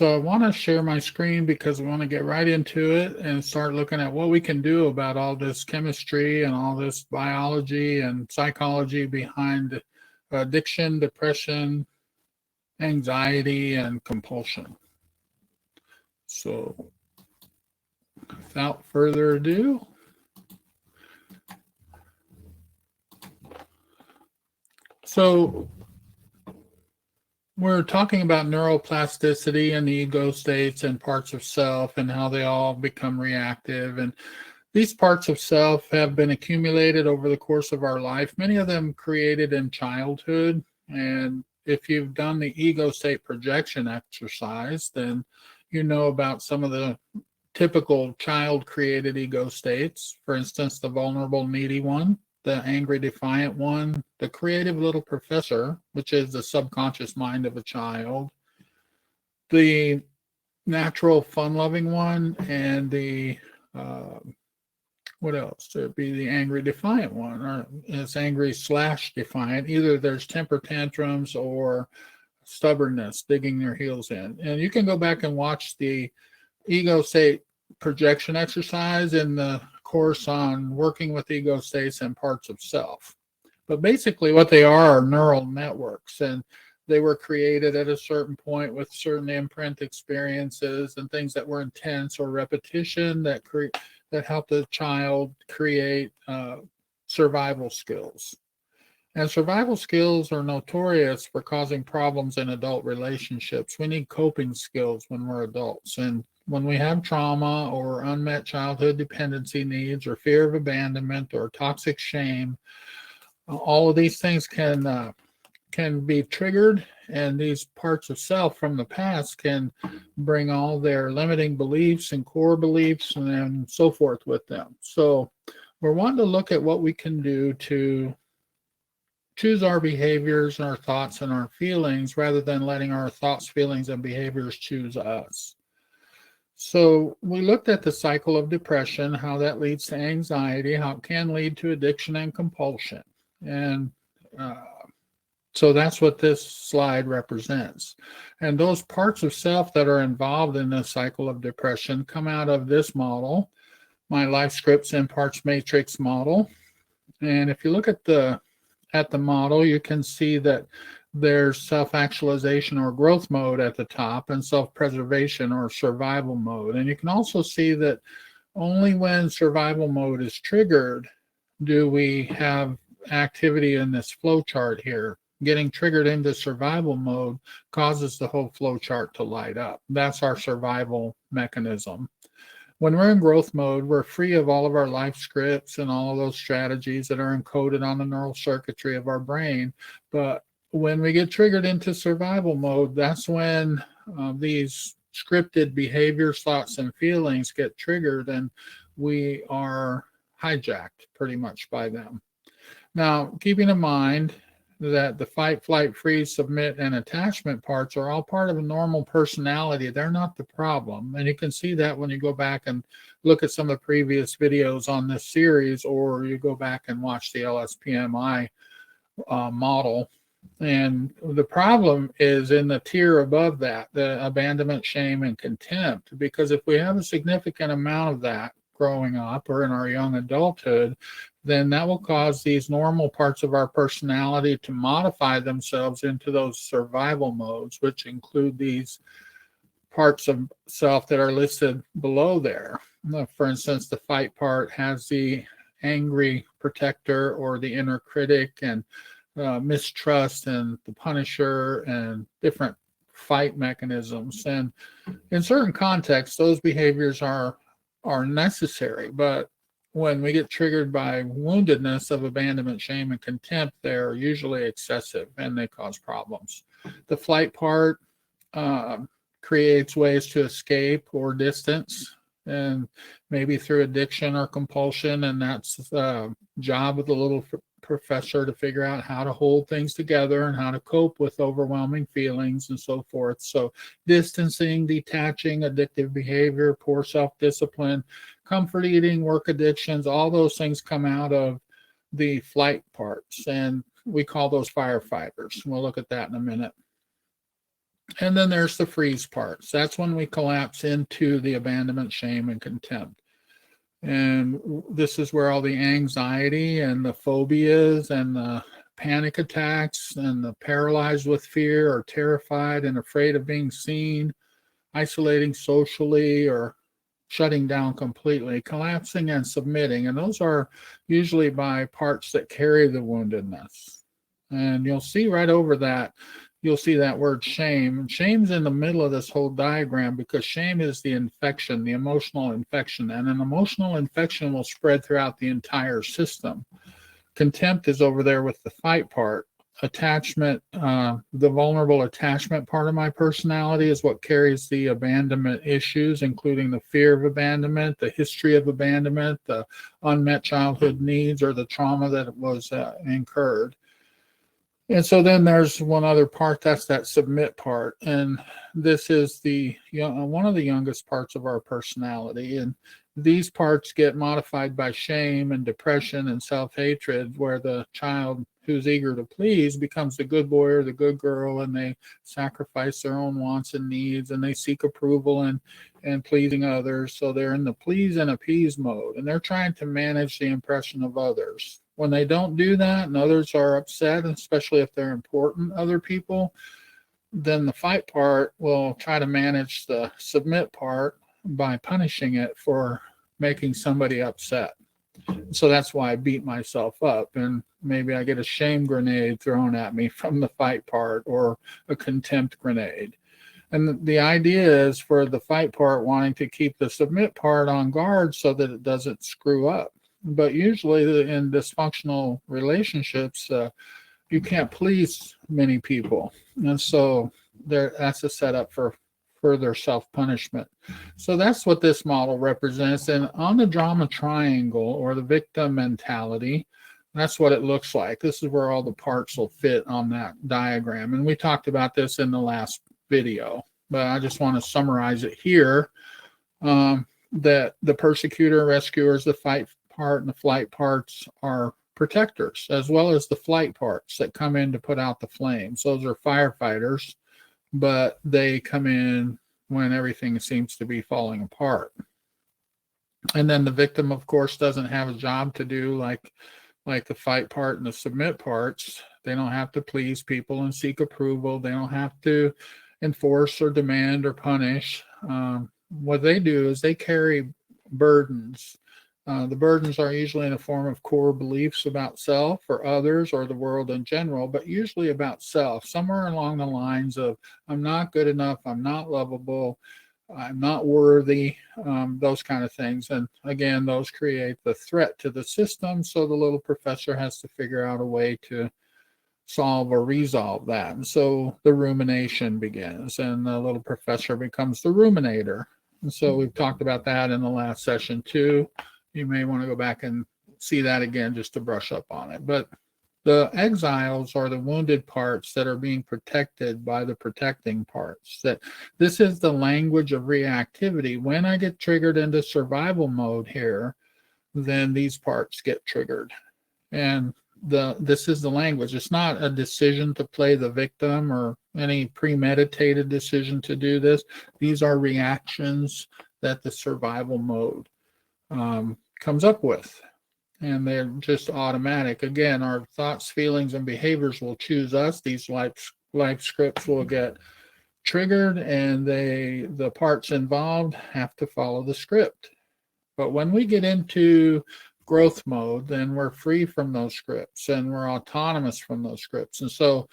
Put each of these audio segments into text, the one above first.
So I want to share my screen because I want to get right into it and start looking at what we can do about all this chemistry and all this biology and psychology behind addiction, depression, anxiety, and compulsion. So without further ado, so we're talking about neuroplasticity and the ego states and parts of self and how they all become reactive. And these parts of self have been accumulated over the course of our life, many of them created in childhood. And if you've done the ego state projection exercise, then you know about some of the typical child created ego states. For instance, the vulnerable, needy one, the angry, defiant one, the creative little professor, which is the subconscious mind of a child, the natural, fun loving one, and the what else? It'd be the angry, defiant one, or it's angry / defiant. Either there's temper tantrums or stubbornness, digging their heels in. And you can go back and watch the ego state projection exercise in the course on working with ego states and parts of self. But basically what they are neural networks, and they were created at a certain point with certain imprint experiences and things that were intense or repetition that help the child create survival skills. And survival skills are notorious for causing problems in adult relationships. We need coping skills when we're adults. And when we have trauma or unmet childhood dependency needs or fear of abandonment or toxic shame, all of these things can be triggered, and these parts of self from the past can bring all their limiting beliefs and core beliefs and so forth with them. So we're wanting to look at what we can do to choose our behaviors and our thoughts and our feelings rather than letting our thoughts, feelings, and behaviors choose us. So we looked at the cycle of depression, how that leads to anxiety, how it can lead to addiction and compulsion. And so that's what this slide represents. And those parts of self that are involved in the cycle of depression come out of this model, my life scripts and parts matrix model. And if you look at the model, you can see that there's self-actualization or growth mode at the top and self-preservation or survival mode. And you can also see that only when survival mode is triggered do we have activity in this flow chart here. Getting triggered into survival mode causes the whole flow chart to light up. That's our survival mechanism. When we're in growth mode, we're free of all of our life scripts and all of those strategies that are encoded on the neural circuitry of our brain. But when we get triggered into survival mode, that's when these scripted behaviors, thoughts, and feelings get triggered, and we are hijacked pretty much by them. Now, keeping in mind that the fight, flight, freeze, submit, and attachment parts are all part of a normal personality. They're not the problem. And you can see that when you go back and look at some of the previous videos on this series, or you go back and watch the LSPMI model. And the problem is in the tier above that, the abandonment, shame, and contempt, because if we have a significant amount of that growing up or in our young adulthood, then that will cause these normal parts of our personality to modify themselves into those survival modes, which include these parts of self that are listed below there. For instance, the fight part has the angry protector or the inner critic, and mistrust and the punisher, and different fight mechanisms. And in certain contexts, those behaviors are necessary, but when we get triggered by woundedness of abandonment, shame, and contempt, they're usually excessive and they cause problems. The flight part creates ways to escape or distance, and maybe through addiction or compulsion, and that's the job of the little professor to figure out how to hold things together and how to cope with overwhelming feelings and so forth. So distancing, detaching, addictive behavior, poor self-discipline, comfort eating, work addictions, all those things come out of the flight parts, and we call those firefighters. We'll look at that in a minute. And then there's the freeze parts. That's when we collapse into the abandonment, shame, and contempt. And this is where all the anxiety and the phobias and the panic attacks and the paralyzed with fear or terrified and afraid of being seen, isolating socially, or shutting down completely, collapsing and submitting. And those are usually by parts that carry the woundedness. And you'll see right over that, you'll see that word shame. And shame's in the middle of this whole diagram because shame is the infection, the emotional infection. And an emotional infection will spread throughout the entire system. Contempt is over there with the fight part. Attachment, the vulnerable attachment part of my personality is what carries the abandonment issues, including the fear of abandonment, the history of abandonment, the unmet childhood needs, or the trauma that was incurred. And so then there's one other part, that's that submit part. And this is one of the youngest parts of our personality. And these parts get modified by shame and depression and self-hatred, where the child who's eager to please becomes the good boy or the good girl, and they sacrifice their own wants and needs, and they seek approval and pleasing others. So they're in the please and appease mode, and they're trying to manage the impression of others. When they don't do that and others are upset, especially if they're important other people, then the fight part will try to manage the submit part by punishing it for making somebody upset. So that's why I beat myself up, and maybe I get a shame grenade thrown at me from the fight part, or a contempt grenade. And the idea is for the fight part wanting to keep the submit part on guard so that it doesn't screw up. But usually in dysfunctional relationships, you can't please many people. And so that's a setup for further self-punishment. So that's what this model represents. And on the drama triangle, or the victim mentality, that's what it looks like. This is where all the parts will fit on that diagram. And we talked about this in the last video, but I just want to summarize it here. That the persecutor, rescuers, the fight part, and the flight parts are protectors, as well as the flight parts that come in to put out the flames. Those are firefighters, but they come in when everything seems to be falling apart. And then the victim, of course, doesn't have a job to do like the fight part and the submit parts. They don't have to please people and seek approval. They don't have to enforce or demand or punish. What they do is they carry burdens. The burdens are usually in the form of core beliefs about self or others or the world in general, but usually about self, somewhere along the lines of, I'm not good enough, I'm not lovable, I'm not worthy, those kind of things. And again, those create the threat to the system. So the little professor has to figure out a way to solve or resolve that. And so the rumination begins, and the little professor becomes the ruminator. And so we've talked about that in the last session too. You may want to go back and see that again just to brush up on it. But the exiles are the wounded parts that are being protected by the protecting parts. That this is the language of reactivity. When I get triggered into survival mode here, then these parts get triggered. And this is the language. It's not a decision to play the victim or any premeditated decision to do this. These are reactions that the survival mode comes up with, and they're just automatic. Again, our thoughts, feelings, and behaviors will choose us. These life scripts will get triggered, and the parts involved have to follow the script. But when we get into growth mode, then we're free from those scripts, and we're autonomous from those scripts. And so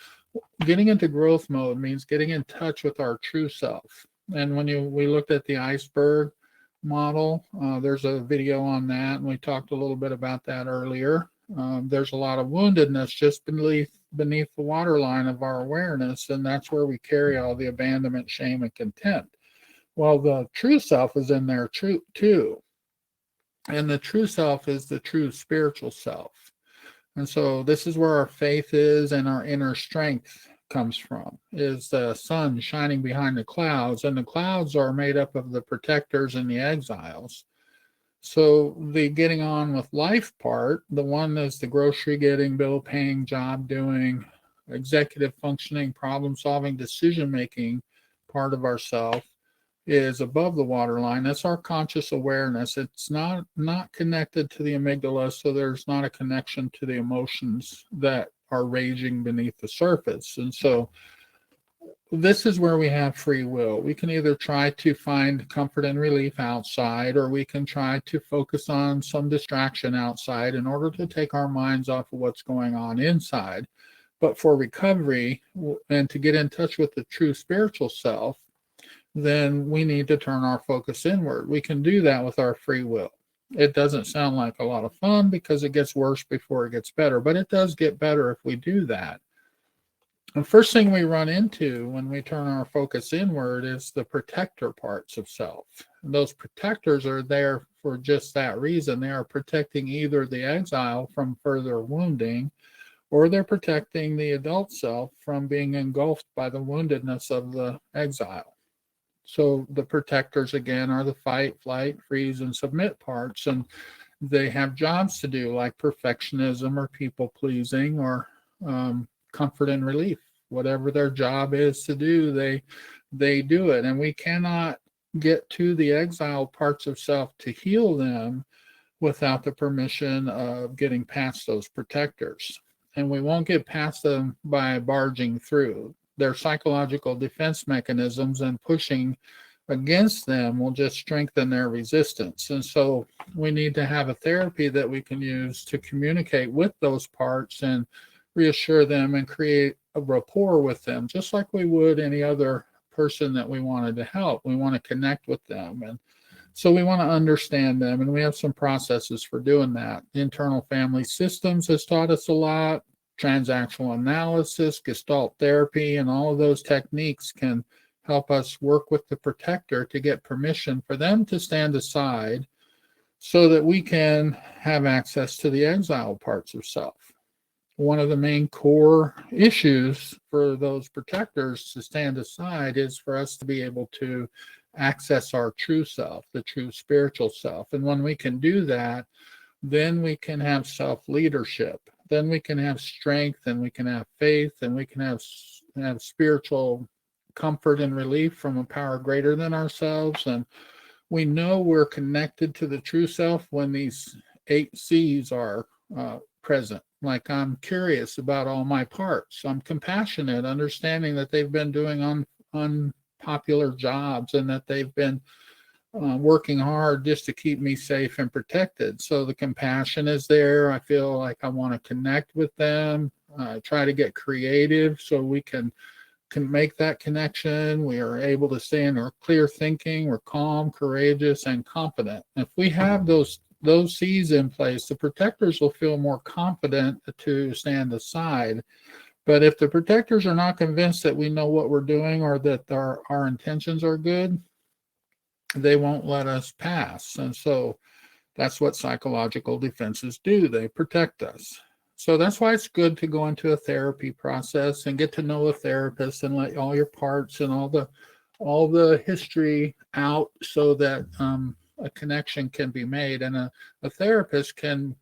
getting into growth mode means getting in touch with our true self. And when we looked at the iceberg model, there's a video on that, and we talked a little bit about that earlier. There's a lot of woundedness just beneath the waterline of our awareness, and that's where we carry all the abandonment, shame, and contempt. Well, the true self is in there too, and the true self is the true spiritual self. And so this is where our faith is, and our inner strength comes from, is the sun shining behind the clouds, and the clouds are made up of the protectors and the exiles. So the getting on with life part, the one is the grocery getting, bill paying, job doing, executive functioning, problem-solving, decision-making part of ourself is above the waterline. That's our conscious awareness. It's not connected to the amygdala, so there's not a connection to the emotions that are raging beneath the surface. And so this is where we have free will. We can either try to find comfort and relief outside, or we can try to focus on some distraction outside in order to take our minds off of what's going on inside. But for recovery and to get in touch with the true spiritual self, then we need to turn our focus inward. We can do that with our free will. It doesn't sound like a lot of fun because it gets worse before it gets better, but it does get better if we do that. The first thing we run into when we turn our focus inward is the protector parts of self. And those protectors are there for just that reason. They are protecting either the exile from further wounding, or they're protecting the adult self from being engulfed by the woundedness of the exile. So the protectors, again, are the fight, flight, freeze, and submit parts. And they have jobs to do, like perfectionism or people-pleasing or comfort and relief. Whatever their job is to do, they do it. And we cannot get to the exiled parts of self to heal them without the permission of getting past those protectors. And we won't get past them by barging through. Their psychological defense mechanisms and pushing against them will just strengthen their resistance. And so we need to have a therapy that we can use to communicate with those parts and reassure them and create a rapport with them, just like we would any other person that we wanted to help. We want to connect with them. And so we want to understand them. And we have some processes for doing that. Internal family systems has taught us a lot. Transactional analysis, Gestalt therapy, and all of those techniques can help us work with the protector to get permission for them to stand aside so that we can have access to the exiled parts of self. One of the main core issues for those protectors to stand aside is for us to be able to access our true self, the true spiritual self. And when we can do that, then we can have self-leadership. Then we can have strength, and we can have faith, and we can have spiritual comfort and relief from a power greater than ourselves. And we know we're connected to the true self when these 8 C's are present. Like, I'm curious about all my parts. I'm compassionate, understanding that they've been doing unpopular jobs and that they've been working hard just to keep me safe and protected. So the compassion is there. I feel like I want to connect with them, try to get creative so we can make that connection. We are able to stay in our clear thinking. We're calm, courageous, and confident. If we have those C's in place, the protectors will feel more confident to stand aside. But if the protectors are not convinced that we know what we're doing or that our intentions are good, they won't let us pass. And so that's what psychological defenses do. They protect us. So that's why it's good to go into a therapy process and get to know a therapist and let all your parts and all the history out so that a connection can be made. And a therapist can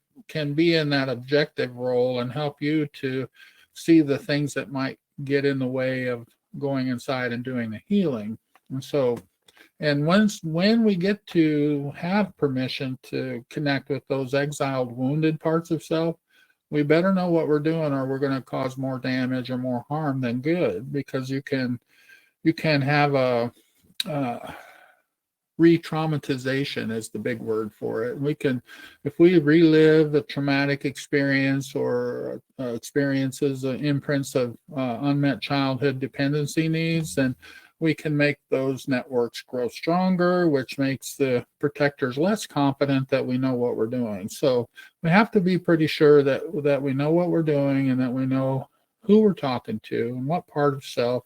be in that objective role and help you to see the things that might get in the way of going inside and doing the healing. And so, and when we get to have permission to connect with those exiled, wounded parts of self, we better know what we're doing, or we're going to cause more damage or more harm than good. Because you can have a re-traumatization is the big word for it. We can, if we relive a traumatic experience or experiences, imprints of unmet childhood dependency needs, then we can make those networks grow stronger, which makes the protectors less confident that we know what we're doing. So we have to be pretty sure that we know what we're doing and that we know who we're talking to and what part of self,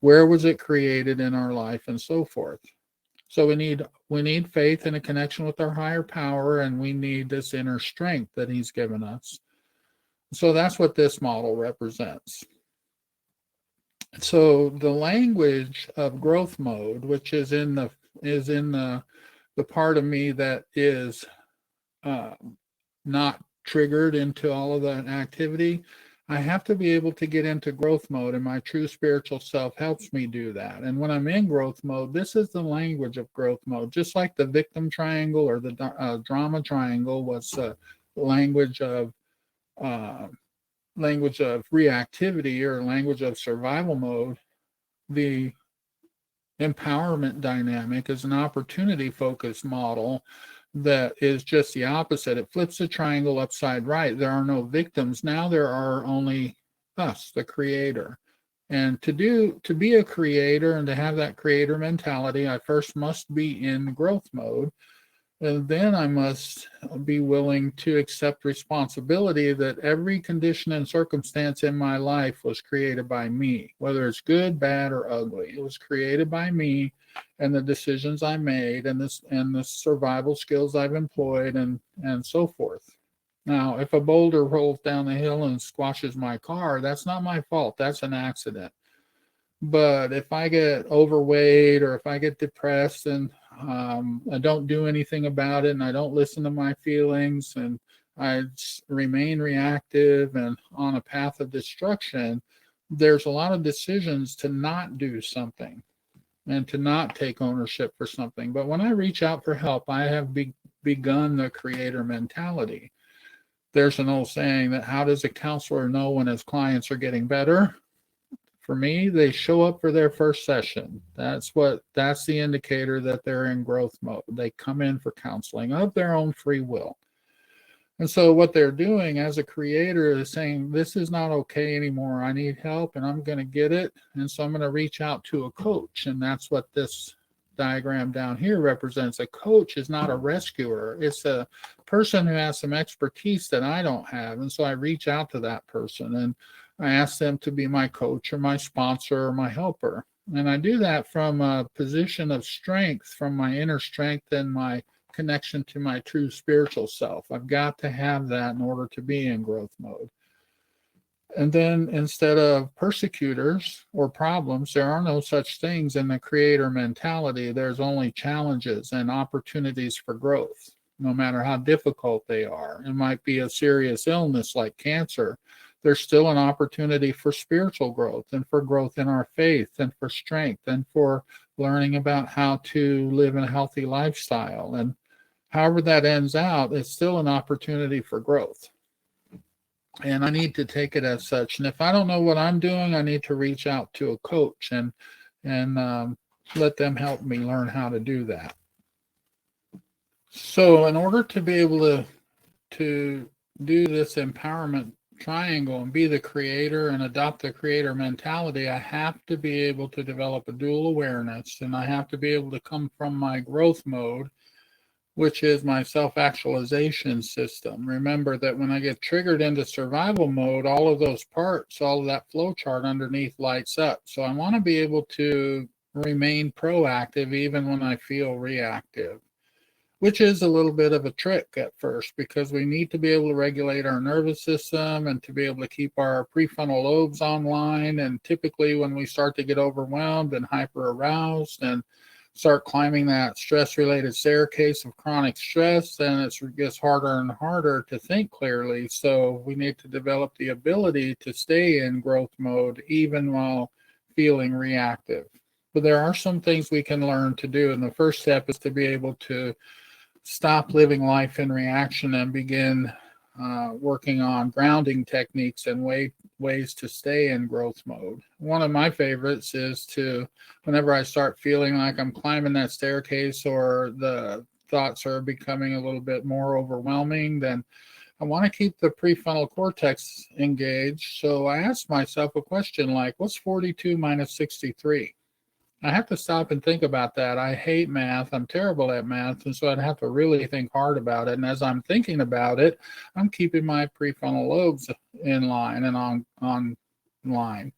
where was it created in our life, and so forth. So we need faith and a connection with our higher power, and we need this inner strength that he's given us. So that's what this model represents. So the language of growth mode, which is in the part of me that is not triggered into all of that activity, I have to be able to get into growth mode, and my true spiritual self helps me do that. And when I'm in growth mode, this is the language of growth mode. Just like the victim triangle or the drama triangle was language of uh, language of reactivity or language of survival mode, the empowerment dynamic is an opportunity focused model that is just the opposite. It flips the triangle upside right. There are no victims. Now there are only us, the creator. And to be a creator and to have that creator mentality, I first must be in growth mode. And then I must be willing to accept responsibility that every condition and circumstance in my life was created by me, whether it's good, bad, or ugly. It was created by me and the decisions I made and the survival skills I've employed and so forth. Now, if a boulder rolls down the hill and squashes my car, that's not my fault. That's an accident. But if I get overweight or if I get depressed and I don't do anything about it and I don't listen to my feelings and I remain reactive and on a path of destruction, there's a lot of decisions to not do something and to not take ownership for something. But when I reach out for help, I have begun the creator mentality. There's an old saying that how does a counselor know when his clients are getting better? For me, they show up for their first session. That's the indicator that they're in growth mode. They come in for counseling of their own free will. And so what they're doing as a creator is saying, this is not okay anymore. I need help and I'm going to get it. And so I'm going to reach out to a coach. And that's what this diagram down here represents. A coach is not a rescuer. It's a person who has some expertise that I don't have. And so I reach out to that person and I ask them to be my coach or my sponsor or my helper. And I do that from a position of strength, from my inner strength and my connection to my true spiritual self. I've got to have that in order to be in growth mode. And then instead of persecutors or problems, there are no such things in the creator mentality. There's only challenges and opportunities for growth, no matter how difficult they are. It might be a serious illness like cancer. There's still an opportunity for spiritual growth and for growth in our faith and for strength and for learning about how to live in a healthy lifestyle. And however that ends out, it's still an opportunity for growth. And I need to take it as such. And if I don't know what I'm doing, I need to reach out to a coach and let them help me learn how to do that. So in order to be able to do this empowerment triangle and be the creator and adopt the creator mentality, I have to be able to develop a dual awareness, and I have to be able to come from my growth mode, which is my self-actualization system. Remember that when I get triggered into survival mode, all of those parts, all of that flow chart underneath lights up. So I want to be able to remain proactive even when I feel reactive, which is a little bit of a trick at first because we need to be able to regulate our nervous system and to be able to keep our prefrontal lobes online. And typically when we start to get overwhelmed and hyper aroused and start climbing that stress-related staircase of chronic stress, then it gets harder and harder to think clearly. So we need to develop the ability to stay in growth mode even while feeling reactive. But there are some things we can learn to do. And the first step is to be able to stop living life in reaction and begin working on grounding techniques and ways to stay in growth mode. One of my favorites is to, whenever I start feeling like I'm climbing that staircase or the thoughts are becoming a little bit more overwhelming, then I want to keep the prefrontal cortex engaged. So I ask myself a question like, what's 42 minus 63? I have to stop and think about that. I hate math. I'm terrible at math. And so I'd have to really think hard about it. And as I'm thinking about it, I'm keeping my prefrontal lobes in line and on line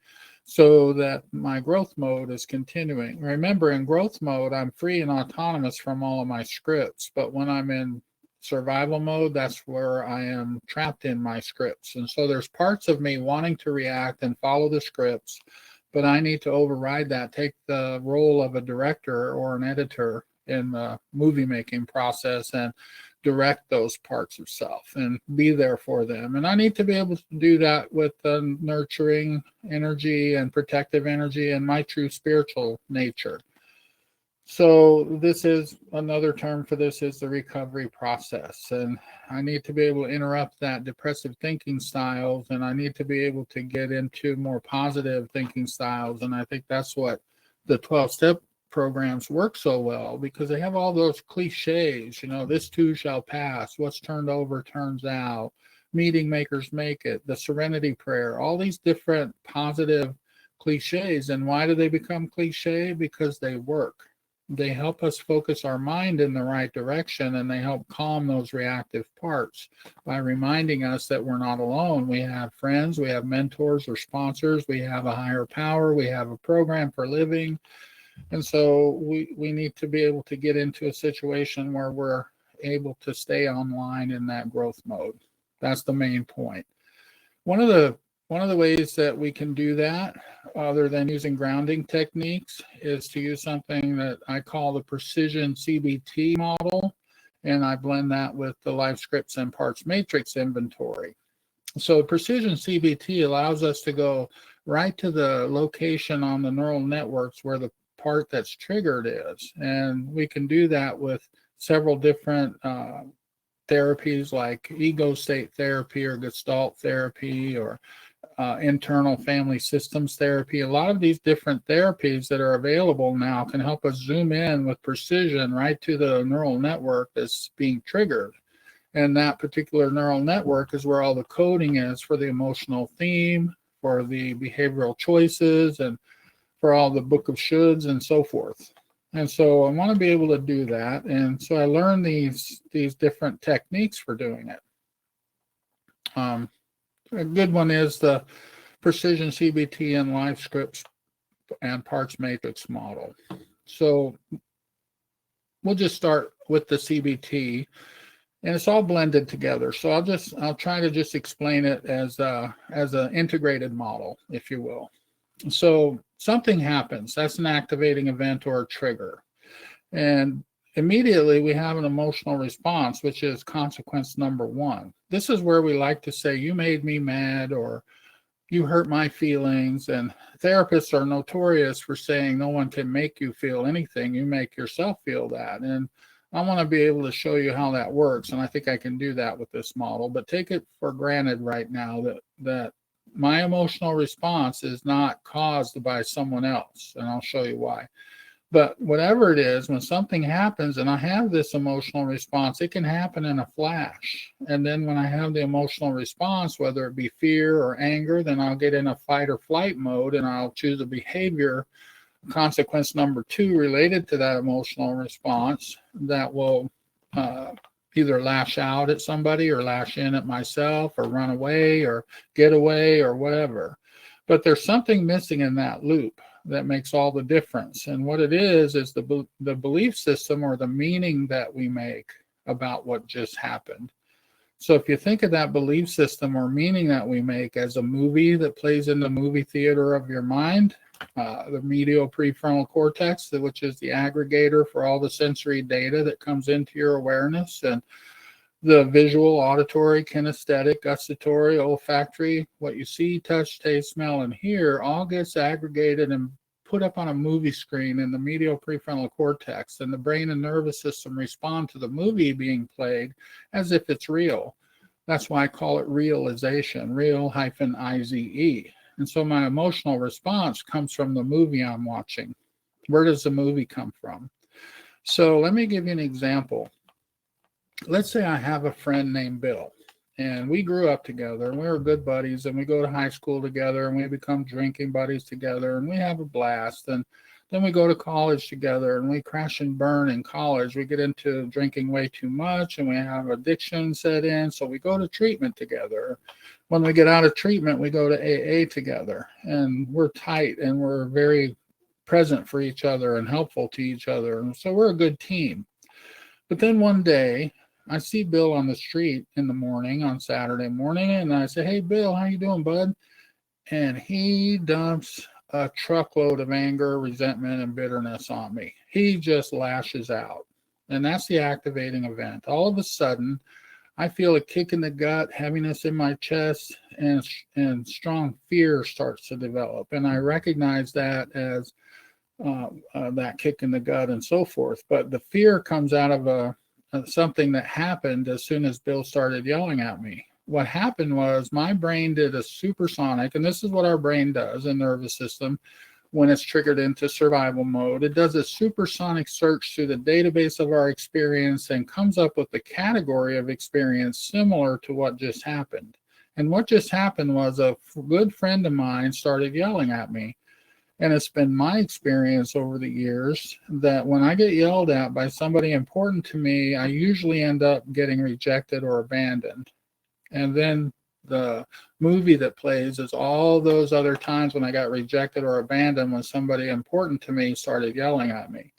so that my growth mode is continuing. Remember, in growth mode, I'm free and autonomous from all of my scripts. But when I'm in survival mode, that's where I am trapped in my scripts. And so there's parts of me wanting to react and follow the scripts, but I need to override that, take the role of a director or an editor in the movie making process and direct those parts of self and be there for them. And I need to be able to do that with the nurturing energy and protective energy and my true spiritual nature. So this is another term for this is the recovery process. And I need to be able to interrupt that depressive thinking styles, and I need to be able to get into more positive thinking styles. And I think that's what the 12-step programs work so well, because they have all those cliches, this too shall pass, what's turned over turns out, meeting makers make it, the serenity prayer, all these different positive cliches. And why do they become cliche? Because they work. They help us focus our mind in the right direction, and they help calm those reactive parts by reminding us that we're not alone. We have friends, we have mentors or sponsors, we have a higher power, we have a program for living. And so we need to be able to get into a situation where we're able to stay online in that growth mode. That's the main point. One of the ways that we can do that, other than using grounding techniques, is to use something that I call the precision CBT model, and I blend that with the life scripts and parts matrix inventory. So precision CBT allows us to go right to the location on the neural networks where the part that's triggered is, and we can do that with several different therapies like ego state therapy or Gestalt therapy or internal family systems therapy. A lot of these different therapies that are available now can help us zoom in with precision right to the neural network that's being triggered. And that particular neural network is where all the coding is for the emotional theme, for the behavioral choices, and for all the book of shoulds and so forth. And so I want to be able to do that. And so I learned these different techniques for doing it. A good one is the precision CBT and life scripts and parts matrix model. So we'll just start with the CBT, and it's all blended together. So I'll try to just explain it as an integrated model, if you will. So something happens. That's an activating event or a trigger. And immediately we have an emotional response, which is consequence number one. This is where we like to say, you made me mad, or you hurt my feelings. And therapists are notorious for saying no one can make you feel anything. You make yourself feel that. And I want to be able to show you how that works. And I think I can do that with this model, but take it for granted right now that my emotional response is not caused by someone else. And I'll show you why. But whatever it is, when something happens and I have this emotional response, it can happen in a flash. And then when I have the emotional response, whether it be fear or anger, then I'll get in a fight or flight mode, and I'll choose a behavior, consequence number two, related to that emotional response, that will either lash out at somebody or lash in at myself or run away or get away or whatever. But there's something missing in that loop that makes all the difference. And what it is the belief system or the meaning that we make about what just happened. So if you think of that belief system or meaning that we make as a movie that plays in the movie theater of your mind, the medial prefrontal cortex, which is the aggregator for all the sensory data that comes into your awareness, and the visual, auditory, kinesthetic, gustatory, olfactory, what you see, touch, taste, smell, and hear, all gets aggregated and put up on a movie screen in the medial prefrontal cortex, and the brain and nervous system respond to the movie being played as if it's real. That's why I call it realization, real-IZE. And so my emotional response comes from the movie I'm watching. Where does the movie come from? So let me give you an example. Let's say I have a friend named Bill, and we grew up together, and we were good buddies, and we go to high school together, and we become drinking buddies together, and we have a blast. And then we go to college together, and we crash and burn in college. We get into drinking way too much, and we have addiction set in, so we go to treatment together. When we get out of treatment, we go to AA together, and we're tight, and we're very present for each other and helpful to each other. And so we're a good team. But then one day, I see Bill on the street in the morning, on Saturday morning, and I say, "Hey, Bill, how you doing, bud?" And he dumps a truckload of anger, resentment, and bitterness on me. He just lashes out. And that's the activating event. All of a sudden, I feel a kick in the gut, heaviness in my chest, and strong fear starts to develop. And I recognize that as that kick in the gut and so forth. But the fear comes out of something that happened as soon as Bill started yelling at me. What happened was my brain did a supersonic, and this is what our brain does in the nervous system when it's triggered into survival mode. It does a supersonic search through the database of our experience and comes up with the category of experience similar to what just happened. And what just happened was a good friend of mine started yelling at me. And it's been my experience over the years that when I get yelled at by somebody important to me, I usually end up getting rejected or abandoned. And then the movie that plays is all those other times when I got rejected or abandoned when somebody important to me started yelling at me.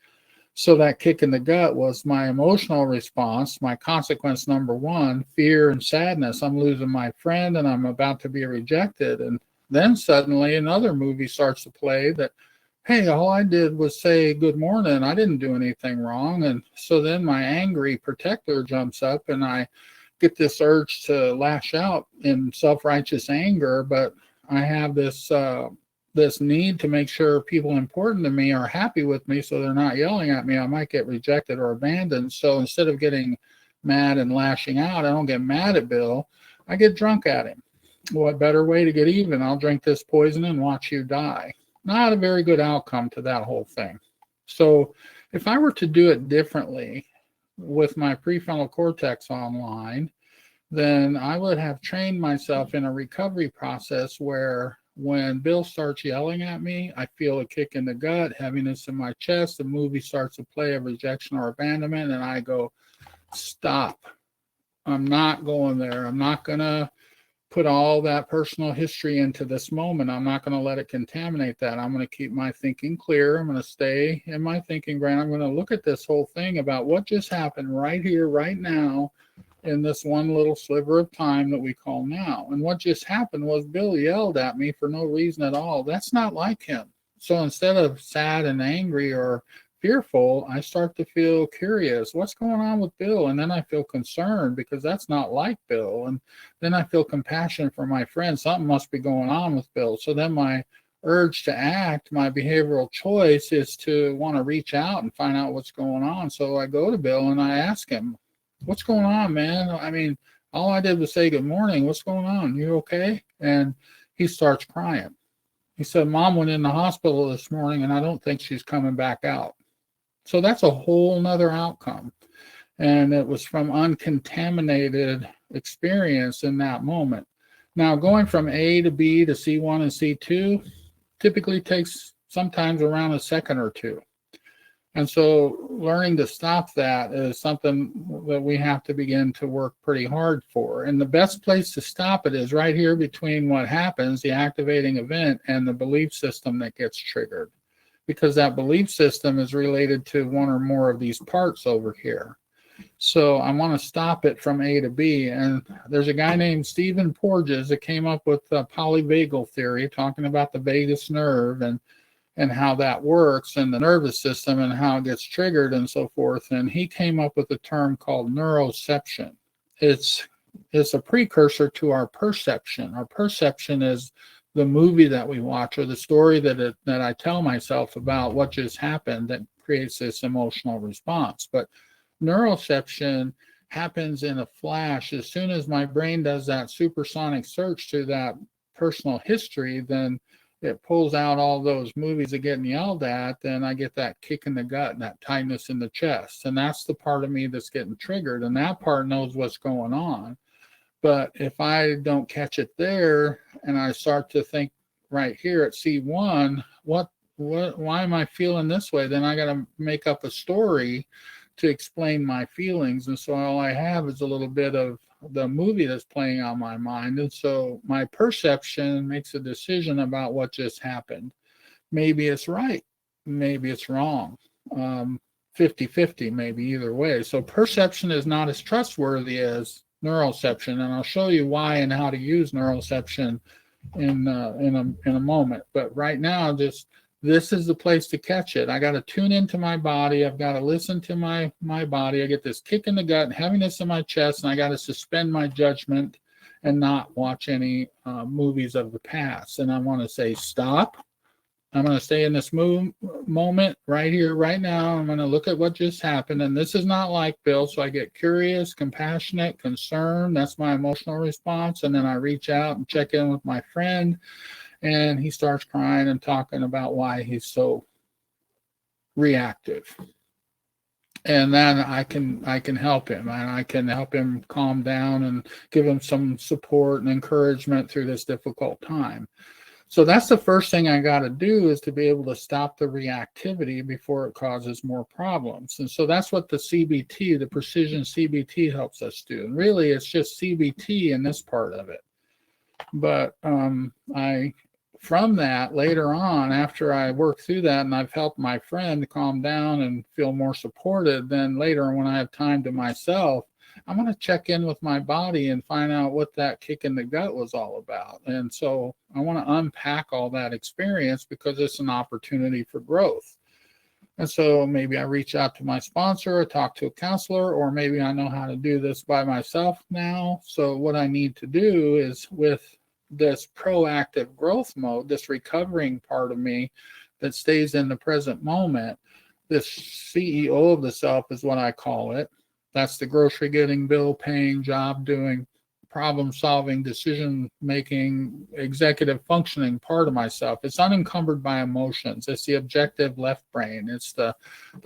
So that kick in the gut was my emotional response, my consequence number one, fear and sadness. I'm losing my friend and I'm about to be rejected. And then suddenly another movie starts to play that, hey, all I did was say good morning. I didn't do anything wrong. And so then my angry protector jumps up and I get this urge to lash out in self-righteous anger, but I have this need to make sure people important to me are happy with me so they're not yelling at me. I might get rejected or abandoned. So instead of getting mad and lashing out, I don't get mad at Bill. I get drunk at him. What better way to get even? I'll drink this poison and watch you die. Not a very good outcome to that whole thing. So if I were to do it differently, with my prefrontal cortex online, then I would have trained myself in a recovery process where when Bill starts yelling at me, I feel a kick in the gut, heaviness in my chest, the movie starts to play of rejection or abandonment, and I go, stop. I'm not going there. I'm not going to put all that personal history into this moment. I'm not going to let it contaminate that. I'm going to keep my thinking clear. I'm going to stay in my thinking brain. I'm going to look at this whole thing about what just happened right here, right now, in this one little sliver of time that we call now. And what just happened was Bill yelled at me for no reason at all. That's not like him. So instead of sad and angry or fearful, I start to feel curious. What's going on with Bill? And then I feel concerned because that's not like Bill. And then I feel compassion for my friend. Something must be going on with Bill. So then my urge to act, my behavioral choice is to want to reach out and find out what's going on. So I go to Bill and I ask him, what's going on, man? I mean, all I did was say good morning. What's going on? You okay? And he starts crying. He said, Mom went in the hospital this morning and I don't think she's coming back out. So that's a whole nother outcome. And it was from uncontaminated experience in that moment. Now, going from A to B to C1 and C2 typically takes sometimes around a second or two. And so learning to stop that is something that we have to begin to work pretty hard for. And the best place to stop it is right here between what happens, the activating event, and the belief system that gets triggered. Because that belief system is related to one or more of these parts over here. So I want to stop it from A to B. And there's a guy named Stephen Porges that came up with the polyvagal theory, talking about the vagus nerve and how that works and the nervous system and how it gets triggered and so forth. And he came up with a term called neuroception. It's a precursor to our perception. Our perception is the movie that we watch or the story that I tell myself about what just happened that creates this emotional response. But neuroception happens in a flash. As soon as my brain does that supersonic search through that personal history, then it pulls out all those movies that getting yelled at, then I get that kick in the gut and that tightness in the chest. And that's the part of me that's getting triggered. And that part knows what's going on. But if I don't catch it there and I start to think right here at C1, why am I feeling this way? Then I got to make up a story to explain my feelings. And so all I have is a little bit of the movie that's playing on my mind. And so my perception makes a decision about what just happened. Maybe it's right. Maybe it's wrong. 50-50, maybe either way. So perception is not as trustworthy as neuroception, and I'll show you why and how to use neuroception in a moment. But right now, just this is the place to catch it. I got to tune into my body. I've got to listen to my body. I get this kick in the gut and heaviness in my chest, and I got to suspend my judgment and not watch any movies of the past. And I want to say, stop. I'm going to stay in this moment right here, right now. I'm going to look at what just happened. And this is not like Bill. So I get curious, compassionate, concerned. That's my emotional response. And then I reach out and check in with my friend. And he starts crying and talking about why he's so reactive. And then I can help him, and I can help him calm down and give him some support and encouragement through this difficult time. So that's the first thing I got to do, is to be able to stop the reactivity before it causes more problems. And so that's what the CBT, the precision CBT, helps us do. And really, it's just CBT in this part of it. But from that, later on, after I work through that and I've helped my friend calm down and feel more supported, then later when I have time to myself, I'm going to check in with my body and find out what that kick in the gut was all about. And so I want to unpack all that experience, because it's an opportunity for growth. And so maybe I reach out to my sponsor or talk to a counselor, or maybe I know how to do this by myself now. So what I need to do is, with this proactive growth mode, this recovering part of me that stays in the present moment, this CEO of the self is what I call it. That's the grocery getting, bill paying, job doing, problem solving, decision making, executive functioning part of myself. It's unencumbered by emotions. It's the objective left brain. It's the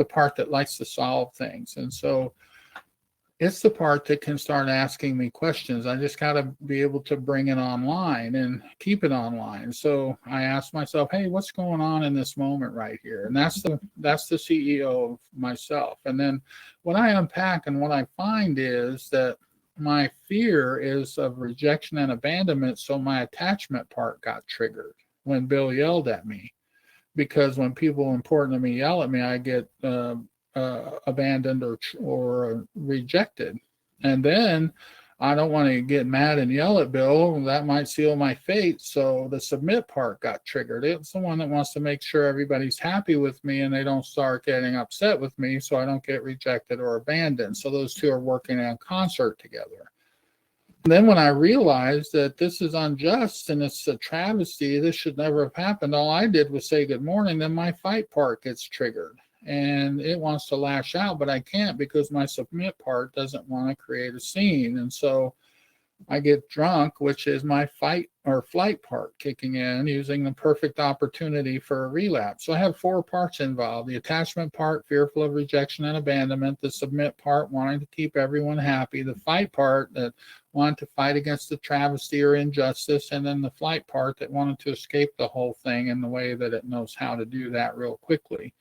part that likes to solve things. And so it's the part that can start asking me questions. I just got to be able to bring it online and keep it online. So I ask myself, hey, what's going on in this moment right here? And that's the CEO of myself. And then what I unpack and what I find is that my fear is of rejection and abandonment. So my attachment part got triggered when Bill yelled at me, because when people important to me yell at me, I get abandoned or rejected. And then I don't want to get mad and yell at Bill. That might seal my fate. So the submit part got triggered. It's the one that wants to make sure everybody's happy with me and they don't start getting upset with me, so I don't get rejected or abandoned. So those two are working in concert together. And then when I realized that this is unjust and it's a travesty, this should never have happened, all I did was say good morning, then my fight part gets triggered. And it wants to lash out, but I can't, because my submit part doesn't want to create a scene. And so I get drunk, which is my fight or flight part kicking in, using the perfect opportunity for a relapse. So I have 4 parts involved: the attachment part, fearful of rejection and abandonment; the submit part, wanting to keep everyone happy; the fight part, that wanted to fight against the travesty or injustice; and then the flight part, that wanted to escape the whole thing in the way that it knows how to do that real quickly.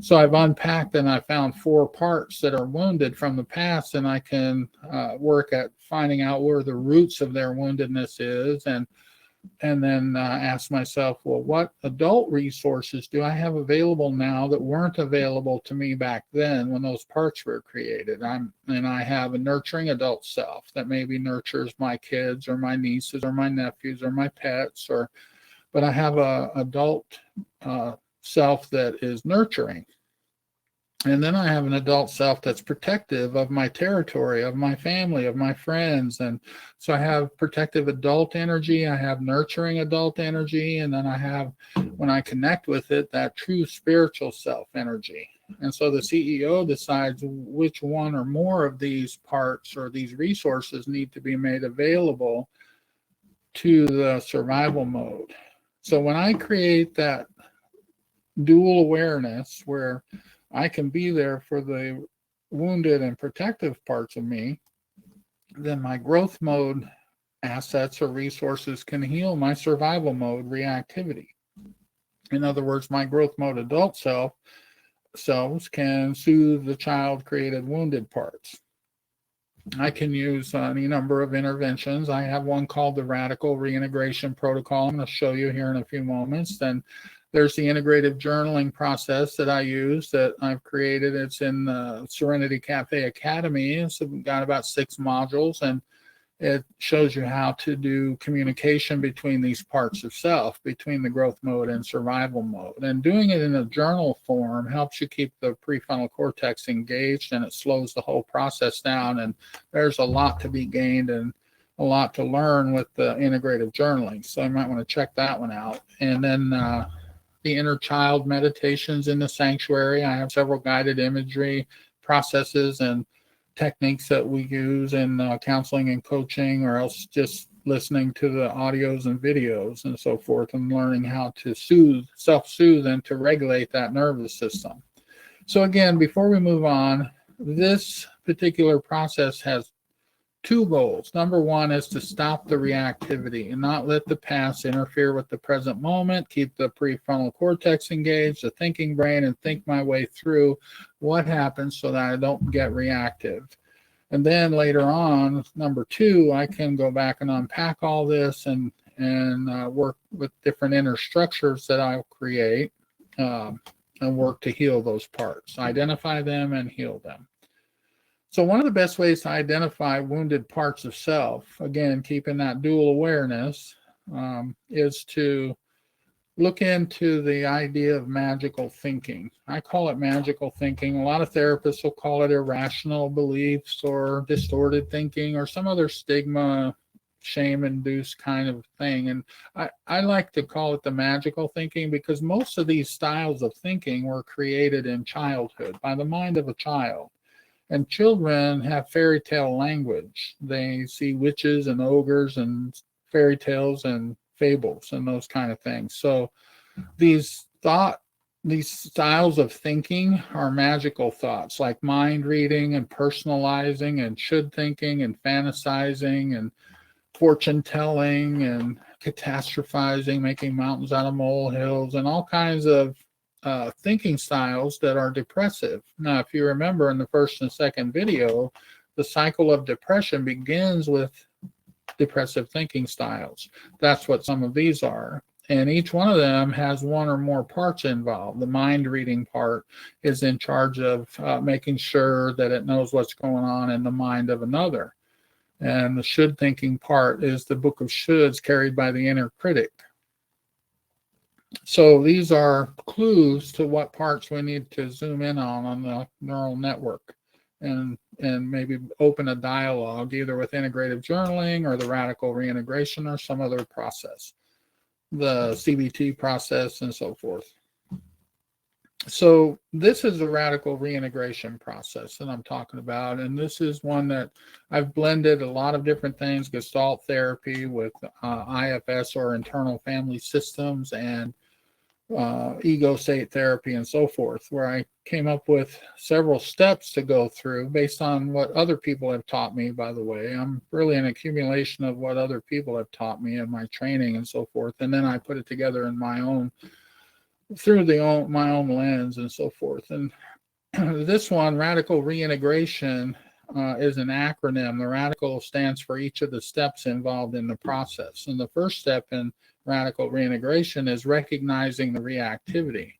So I've unpacked and I found 4 parts that are wounded from the past, and I can work at finding out where the roots of their woundedness is, and then ask myself, well, what adult resources do I have available now that weren't available to me back then when those parts were created? And I have a nurturing adult self that maybe nurtures my kids or my nieces or my nephews or my pets, but I have a adult self that is nurturing. And then I have an adult self that's protective of my territory, of my family, of my friends. And so I have protective adult energy, I have nurturing adult energy, and then I have, when I connect with it, that true spiritual self energy. And so the CEO decides which one or more of these parts or these resources need to be made available to the survival mode. So when I create that dual awareness where I can be there for the wounded and protective parts of me, then my growth mode assets or resources can heal my survival mode reactivity. In other words, my growth mode adult selves can soothe the child created wounded parts. I can use any number of interventions. I have one called the Radical Reintegration Protocol. I'm going to show you here in a few moments. Then there's the integrative journaling process that I use that I've created. It's in the Serenity Cafe Academy. It's got about 6 modules, and It shows you how to do communication between these parts of self, between the growth mode and survival mode. And doing it in a journal form helps you keep the prefrontal cortex engaged, and it slows the whole process down. And there's a lot to be gained and a lot to learn with the integrative journaling. So you might want to check that one out. And then the inner child meditations in the sanctuary. I have several guided imagery processes and techniques that we use in counseling and coaching, or else just listening to the audios and videos and so forth, and learning how to self-soothe and to regulate that nervous system. So again, before we move on, this particular process has two goals. Number one is to stop the reactivity and not let the past interfere with the present moment, keep the prefrontal cortex engaged, the thinking brain, and think my way through what happens so that I don't get reactive. And then later on, number two, I can go back and unpack all this and work with different inner structures that I'll create and work to heal those parts, identify them and heal them. So one of the best ways to identify wounded parts of self, again, keeping that dual awareness, is to look into the idea of magical thinking. I call it magical thinking. A lot of therapists will call it irrational beliefs or distorted thinking or some other stigma, shame-induced kind of thing. And I like to call it the magical thinking, because most of these styles of thinking were created in childhood by the mind of a child. And children have fairy tale language. They see witches and ogres and fairy tales and fables and those kind of things. So these styles of thinking are magical thoughts, like mind reading and personalizing and should thinking and fantasizing and fortune telling and catastrophizing, making mountains out of molehills, and all kinds of thinking styles that are depressive. Now, if you remember in the first and second video, the cycle of depression begins with depressive thinking styles. That's what some of these are. And each one of them has one or more parts involved. The mind reading part is in charge of making sure that it knows what's going on in the mind of another. And the should thinking part is the book of shoulds carried by the inner critic. So these are clues to what parts we need to zoom in on the neural network, and maybe open a dialogue either with integrative journaling or the radical reintegration or some other process, the CBT process and so forth. So this is the radical reintegration process that I'm talking about. And this is one that I've blended a lot of different things, Gestalt therapy with IFS or internal family systems, and ego state therapy and so forth, where I came up with several steps to go through based on what other people have taught me. By the way, I'm really an accumulation of what other people have taught me in my training and so forth. And then I put it together in my own, through my own lens and so forth. And this one, radical reintegration, is an acronym. The radical stands for each of the steps involved in the process. And the first step in radical reintegration is recognizing the reactivity.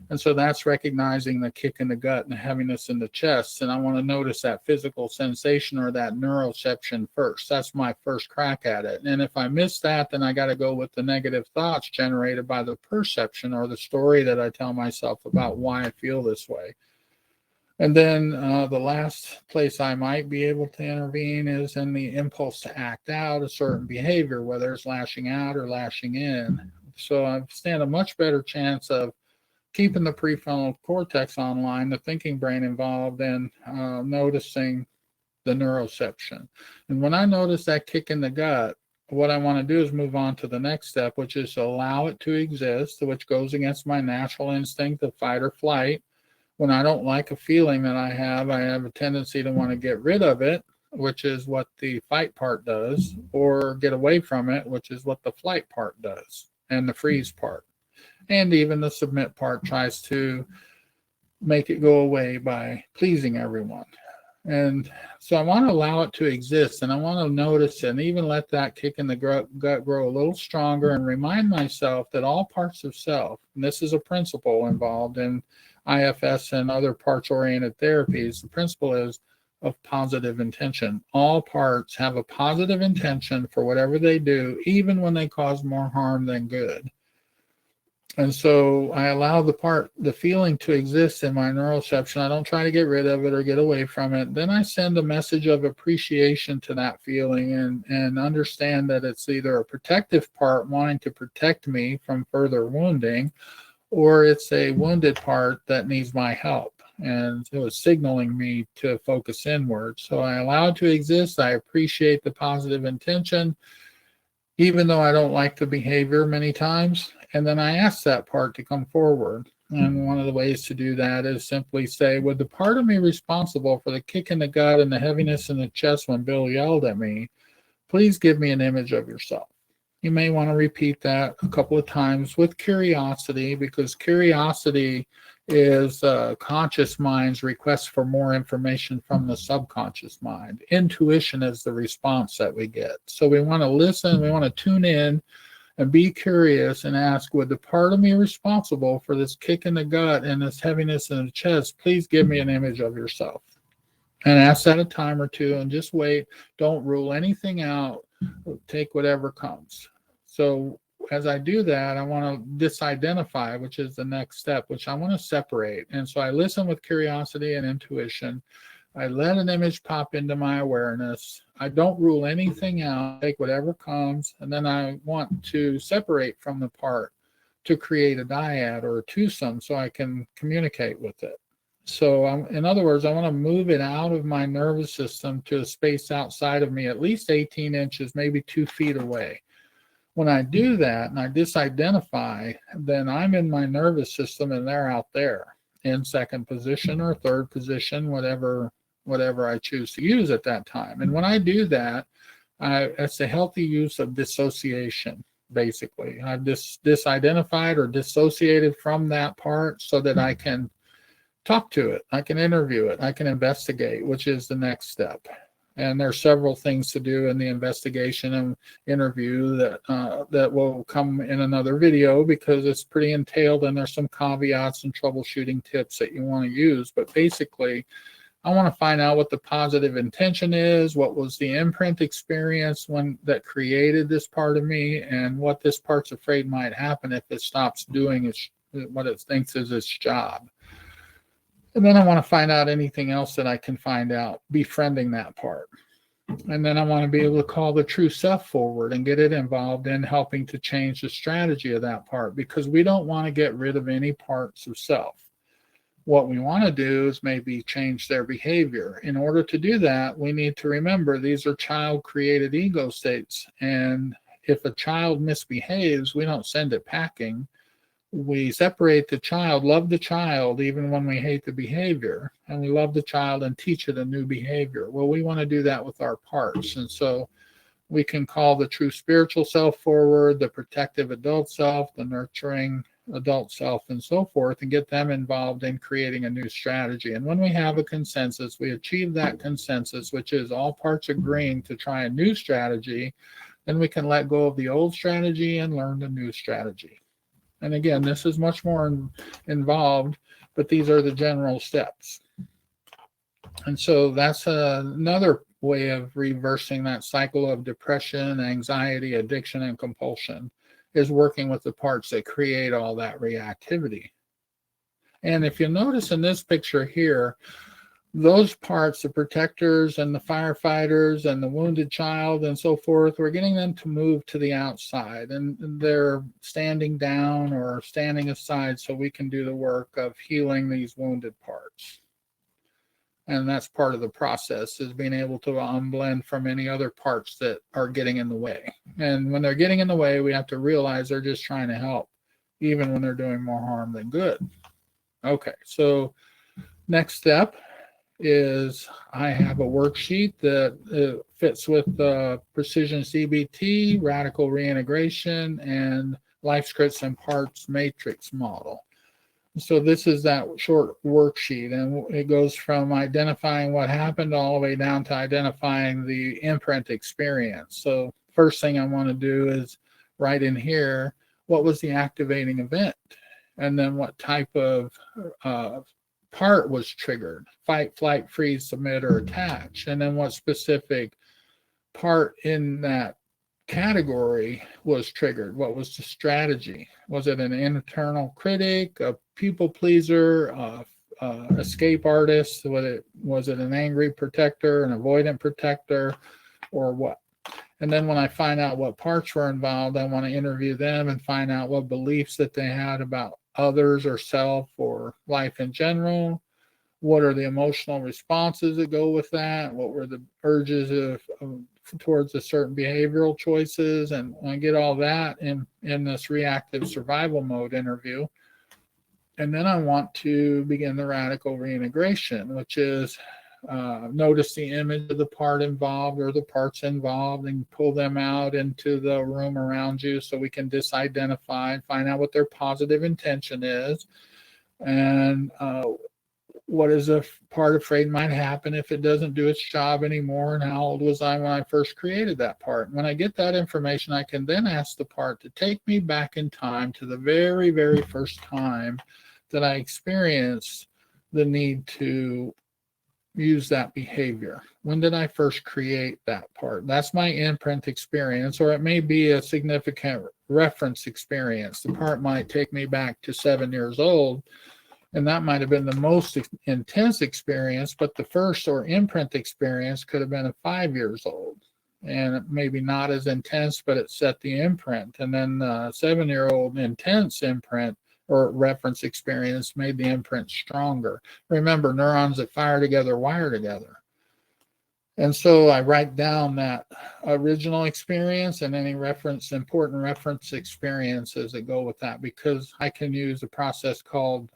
And so that's recognizing the kick in the gut and the heaviness in the chest. And I want to notice that physical sensation or that neuroception first. That's my first crack at it. And if I miss that, then I got to go with the negative thoughts generated by the perception or the story that I tell myself about why I feel this way. And then the last place I might be able to intervene is in the impulse to act out a certain behavior, whether it's lashing out or lashing in. So I stand a much better chance of keeping the prefrontal cortex online, the thinking brain involved, and noticing the neuroception. And when I notice that kick in the gut, what I want to do is move on to the next step, which is to allow it to exist, which goes against my natural instinct of fight or flight. When I don't like a feeling that I have a tendency to want to get rid of it, which is what the fight part does, or get away from it, which is what the flight part does, and the freeze part. And even the submit part tries to make it go away by pleasing everyone. And so I want to allow it to exist, and I want to notice and even let that kick in the gut grow a little stronger, and remind myself that all parts of self, and this is a principle involved in IFS and other parts-oriented therapies, the principle is of positive intention. All parts have a positive intention for whatever they do, even when they cause more harm than good. And so I allow the feeling to exist in my neuroception. I don't try to get rid of it or get away from it. Then I send a message of appreciation to that feeling and understand that it's either a protective part wanting to protect me from further wounding, or it's a wounded part that needs my help. And so it's signaling me to focus inward. So I allow it to exist. I appreciate the positive intention, even though I don't like the behavior many times. And then I ask that part to come forward. And one of the ways to do that is simply say, would the part of me responsible for the kick in the gut and the heaviness in the chest when Bill yelled at me, please give me an image of yourself? You may want to repeat that a couple of times with curiosity, because curiosity is conscious mind's request for more information from the subconscious mind. Intuition is the response that we get. So we want to listen, we want to tune in and be curious and ask, would the part of me responsible for this kick in the gut and this heaviness in the chest, please give me an image of yourself? And ask that a time or two and just wait. Don't rule anything out. Take whatever comes. So as I do that, I want to disidentify, which is the next step, which I want to separate. And so I listen with curiosity and intuition. I let an image pop into my awareness. I don't rule anything out, take whatever comes, and then I want to separate from the part to create a dyad or a twosome so I can communicate with it. So in other words, I want to move it out of my nervous system to a space outside of me, at least 18 inches, maybe 2 feet away. When I do that and I disidentify, then I'm in my nervous system and they're out there in second position or third position, whatever I choose to use at that time. And when I do that, it's a healthy use of dissociation, basically. I've disidentified or dissociated from that part so that I can talk to it, I can interview it, I can investigate, which is the next step. And there's several things to do in the investigation and interview that will come in another video because it's pretty entailed and there's some caveats and troubleshooting tips that you want to use. But basically, I want to find out what the positive intention is, what was the imprint experience that created this part of me, and what this part's afraid might happen if it stops doing what it thinks is its job. And then I want to find out anything else that I can find out, befriending that part. And then I want to be able to call the true self forward and get it involved in helping to change the strategy of that part, because we don't want to get rid of any parts of self. What we want to do is maybe change their behavior. In order to do that, we need to remember these are child-created ego states. And if a child misbehaves, we don't send it packing. We separate the child, love the child, even when we hate the behavior, and we love the child and teach it a new behavior. Well, we want to do that with our parts. And so we can call the true spiritual self forward, the protective adult self, the nurturing adult self, and so forth, and get them involved in creating a new strategy. And when we have a consensus, we achieve that consensus, which is all parts agreeing to try a new strategy, then we can let go of the old strategy and learn the new strategy. And again, this is much more involved, but these are the general steps. And so that's another way of reversing that cycle of depression, anxiety, addiction, and compulsion, is working with the parts that create all that reactivity. And if you notice in this picture here, those parts, the protectors and the firefighters and the wounded child and so forth, we're getting them to move to the outside, and they're standing down or standing aside so we can do the work of healing these wounded parts. And that's part of the process, is being able to unblend from any other parts that are getting in the way. And when they're getting in the way, we have to realize they're just trying to help, even when they're doing more harm than good. Okay, so next step is I have a worksheet that fits with precision CBT, radical reintegration, and life scripts and parts matrix model. So this is that short worksheet, and it goes from identifying what happened all the way down to identifying the imprint experience. So first thing I want to do is write in here, what was the activating event? And then what type of part was triggered: fight, flight, freeze, submit, or attach. And then what specific part in that category was triggered? What was the strategy? Was it an internal critic, a people pleaser, escape artist? Was it an angry protector, an avoidant protector, or what? And then when I find out what parts were involved, I want to interview them and find out what beliefs that they had about others or self or life in general. What are the emotional responses that go with that? What were the urges towards the certain behavioral choices? And I get all that in this reactive survival mode interview. And then I want to begin the radical reintegration, which is notice the image of the part involved or the parts involved and pull them out into the room around you so we can disidentify and find out what their positive intention is, and what is a part afraid might happen if it doesn't do its job anymore, and how old was I when I first created that part. When I get that information, I can then ask the part to take me back in time to the very, very first time that I experienced the need to use that behavior. When did I first create that part? That's my imprint experience, or it may be a significant reference experience. The part might take me back to 7 years old, and that might have been the most intense experience, but the first or imprint experience could have been at 5 years old, and maybe not as intense, but it set the imprint. And then 7-year-old intense imprint or reference experience made the imprint stronger. Remember, neurons that fire together wire together. And so I write down that original experience and any important reference experiences that go with that, because I can use a process called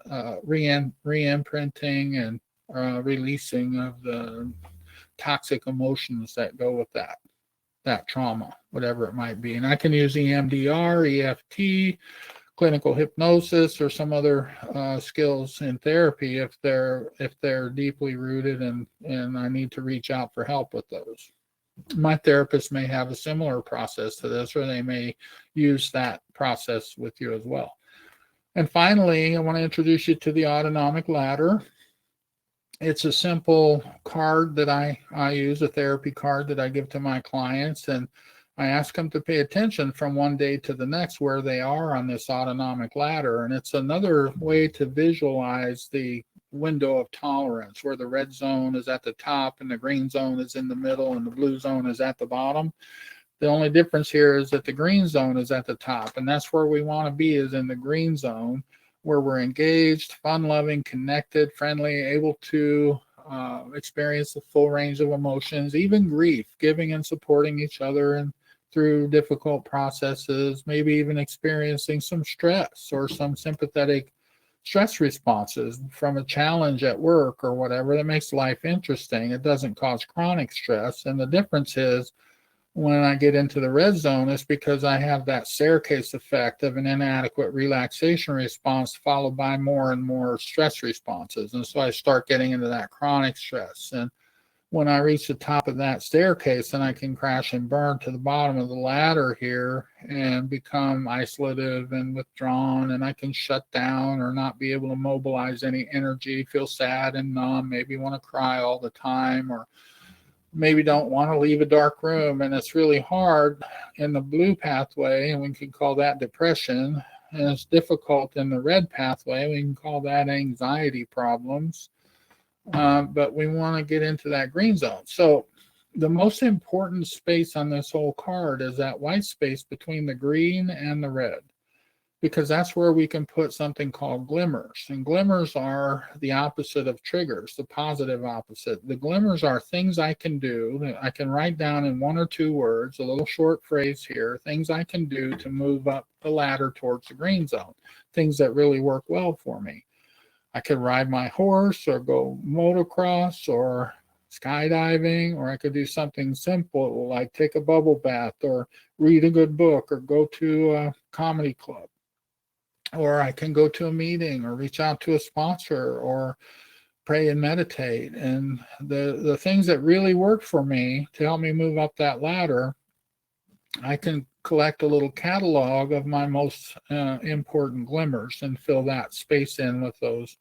re-imprinting and releasing of the toxic emotions that go with that trauma, whatever it might be. And I can use EMDR, EFT, clinical hypnosis, or some other skills in therapy if they're deeply rooted and I need to reach out for help with those. My therapist may have a similar process to this, or they may use that process with you as well. And finally, I want to introduce you to the Autonomic ladder. It's a simple card that I use, a therapy card that I give to my clients, and I ask them to pay attention from one day to the next where they are on this autonomic ladder. And it's another way to visualize the window of tolerance, where the red zone is at the top and the green zone is in the middle and the blue zone is at the bottom. The only difference here is that the green zone is at the top, and that's where we want to be, is in the green zone, where we're engaged, fun-loving, connected, friendly, able to experience the full range of emotions, even grief, giving and supporting each other and through difficult processes, maybe even experiencing some stress or some sympathetic stress responses from a challenge at work or whatever that makes life interesting. It doesn't cause chronic stress. And the difference is, when I get into the red zone, it's because I have that staircase effect of an inadequate relaxation response followed by more and more stress responses. And so I start getting into that chronic stress. And when I reach the top of that staircase, then I can crash and burn to the bottom of the ladder here and become isolative and withdrawn, and I can shut down or not be able to mobilize any energy, feel sad and numb, maybe want to cry all the time, or maybe don't want to leave a dark room. And it's really hard in the blue pathway, and we can call that depression. And it's difficult in the red pathway. We can call that anxiety problems. But we want to get into that green zone. So the most important space on this whole card is that white space between the green and the red, because that's where we can put something called glimmers. And glimmers are the opposite of triggers, the positive opposite. The glimmers are things I can do that I can write down in 1 or 2 words, a little short phrase here, things I can do to move up the ladder towards the green zone, things that really work well for me. I could ride my horse or go motocross or skydiving, or I could do something simple like take a bubble bath or read a good book or go to a comedy club. Or I can go to a meeting or reach out to a sponsor or pray and meditate. And the things that really work for me to help me move up that ladder, I can collect a little catalog of my most important glimmers and fill that space in with those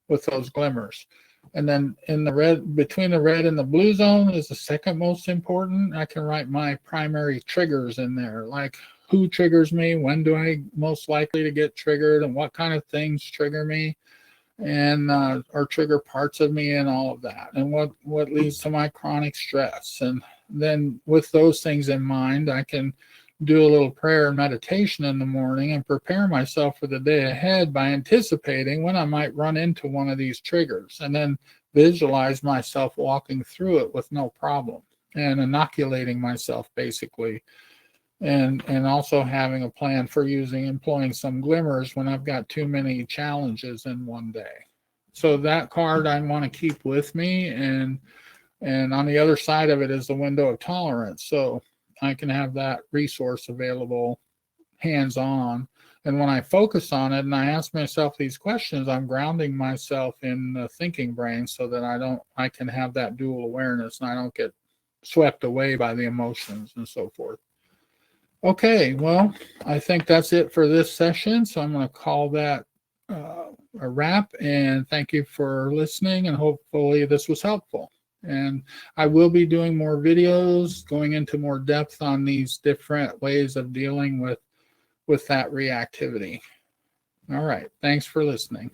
with those glimmers. And then in the red, between the red and the blue zone is the second most important. I can write my primary triggers in there, like who triggers me, when do I most likely to get triggered, and what kind of things trigger me, and or trigger parts of me, and all of that, and what leads to my chronic stress. And then with those things in mind, I can do a little prayer and meditation in the morning and prepare myself for the day ahead by anticipating when I might run into one of these triggers, and then visualize myself walking through it with no problem and inoculating myself basically, and also having a plan for employing some glimmers when I've got too many challenges in one day. So that card I want to keep with me, and on the other side of it is the window of tolerance. So I can have that resource available hands-on. And when I focus on it and I ask myself these questions, I'm grounding myself in the thinking brain so that I can have that dual awareness and I don't get swept away by the emotions and so forth. Okay, well, I think that's it for this session. So I'm going to call that a wrap, and thank you for listening, and hopefully this was helpful. And I will be doing more videos going into more depth on these different ways of dealing with that reactivity. All right. Thanks for listening.